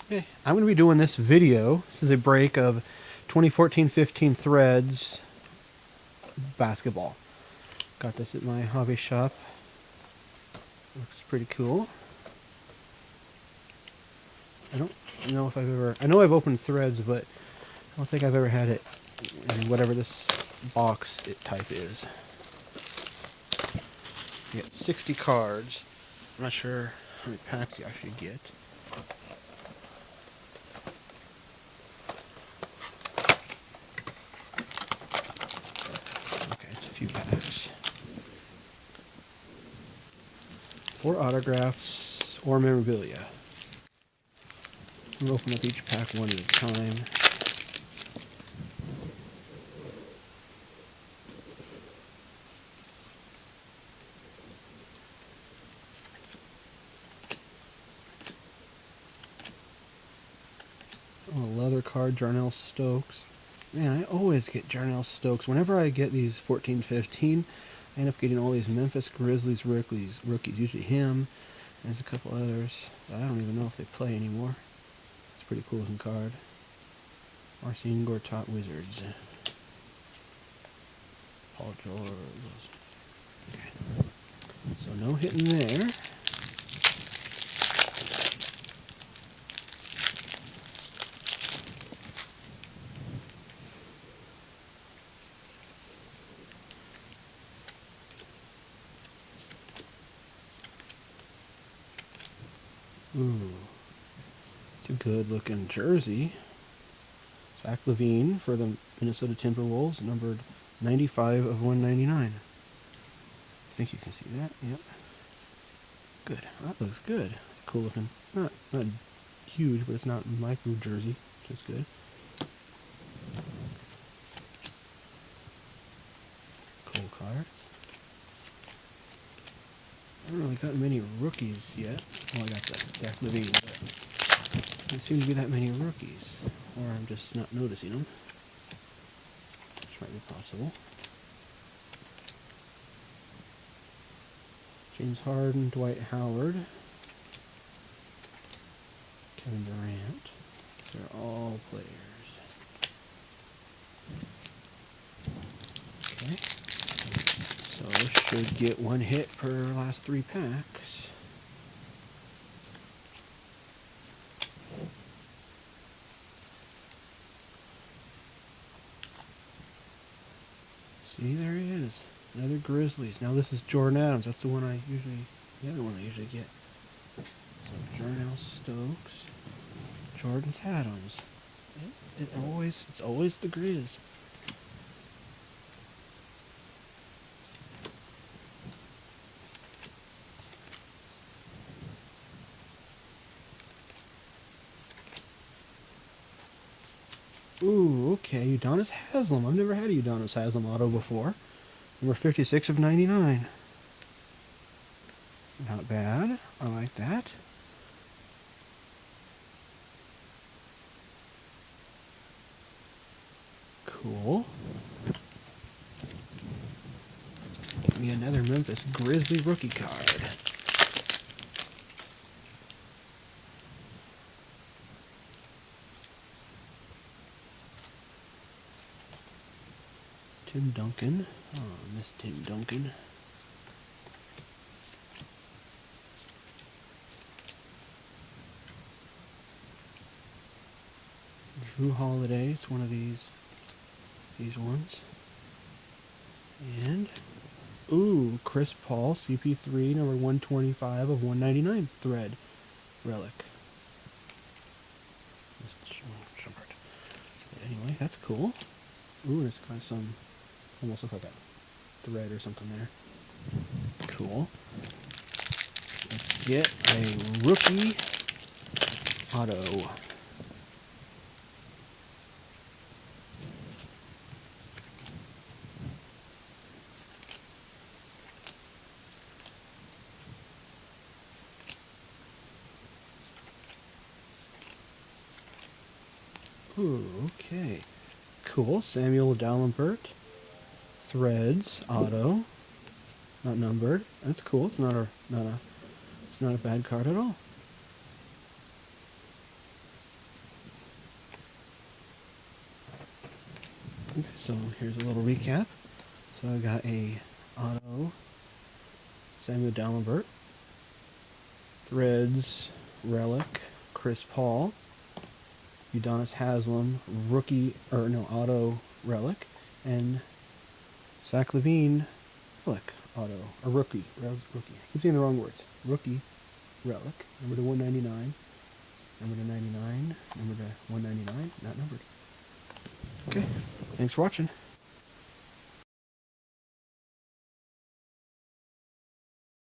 Okay, I'm going to be doing this video. This is a break of 2014-15 Threads basketball. Got this at my hobby shop. Looks pretty cool. I don't know if I've ever... I know I've opened Threads, but I don't think I've ever had it in whatever this box type is. You get 60 cards. I'm not sure how many packs you actually get. Okay, it's a few packs. 4 autographs or memorabilia. I'm going to open up each pack one at a time. Oh, a leather card, Jarnell Stokes. Man, I always get Jarnell Stokes. Whenever I get these 14-15, I end up getting all these Memphis Grizzlies rookies. Usually him. There's a couple others. I don't even know if they play anymore. It's a pretty cool looking card. Marcin Gortat Wizards. Paul George. Okay. So no hitting there. Ooh. It's a good looking jersey. Zach LaVine for the Minnesota Timberwolves, numbered 95 of 199. I think you can see that. Yep. Good. That looks good. It's cool looking. It's not huge, but it's not micro jersey, which is good. Cool card. I haven't really got many rookies yet. Well, I got the Zach LaVine, but there seem to be that many rookies. Or I'm just not noticing them. Which might be possible. James Harden, Dwight Howard, Kevin Durant. They're all players. Okay. So should get one hit per last 3 packs. See, there he is. Another Grizzlies. Now this is Jordan Adams. That's the other one I usually get. So Jarnell Stokes, Jordan Adams. It's always the Grizz. Ooh, okay, Udonis Haslem. I've never had a Udonis Haslem auto before. Number 56 of 99. Not bad. I like that. Cool. Give me another Memphis Grizzly rookie card. Tim Duncan. Oh, I miss Tim Duncan. Drew Holiday. It's one of these ones. And ooh, Chris Paul, CP3, number 125 of 199 thread relic. Anyway, that's cool. Ooh, it's got some, almost looks like a thread or something there. Cool. Let's get a rookie auto. Ooh, okay. Cool. Samuel Dalembert. Threads auto. Not numbered. That's cool. It's not a bad card at all. So here's a little recap. So I got a auto Samuel Dalembert, Threads relic Chris Paul, Udonis Haslam auto relic, and Zach LaVine relic auto, a rookie. I keep saying the wrong words. Rookie relic, number to 199, number to 99, number to 199, not numbered. Okay, thanks for watching.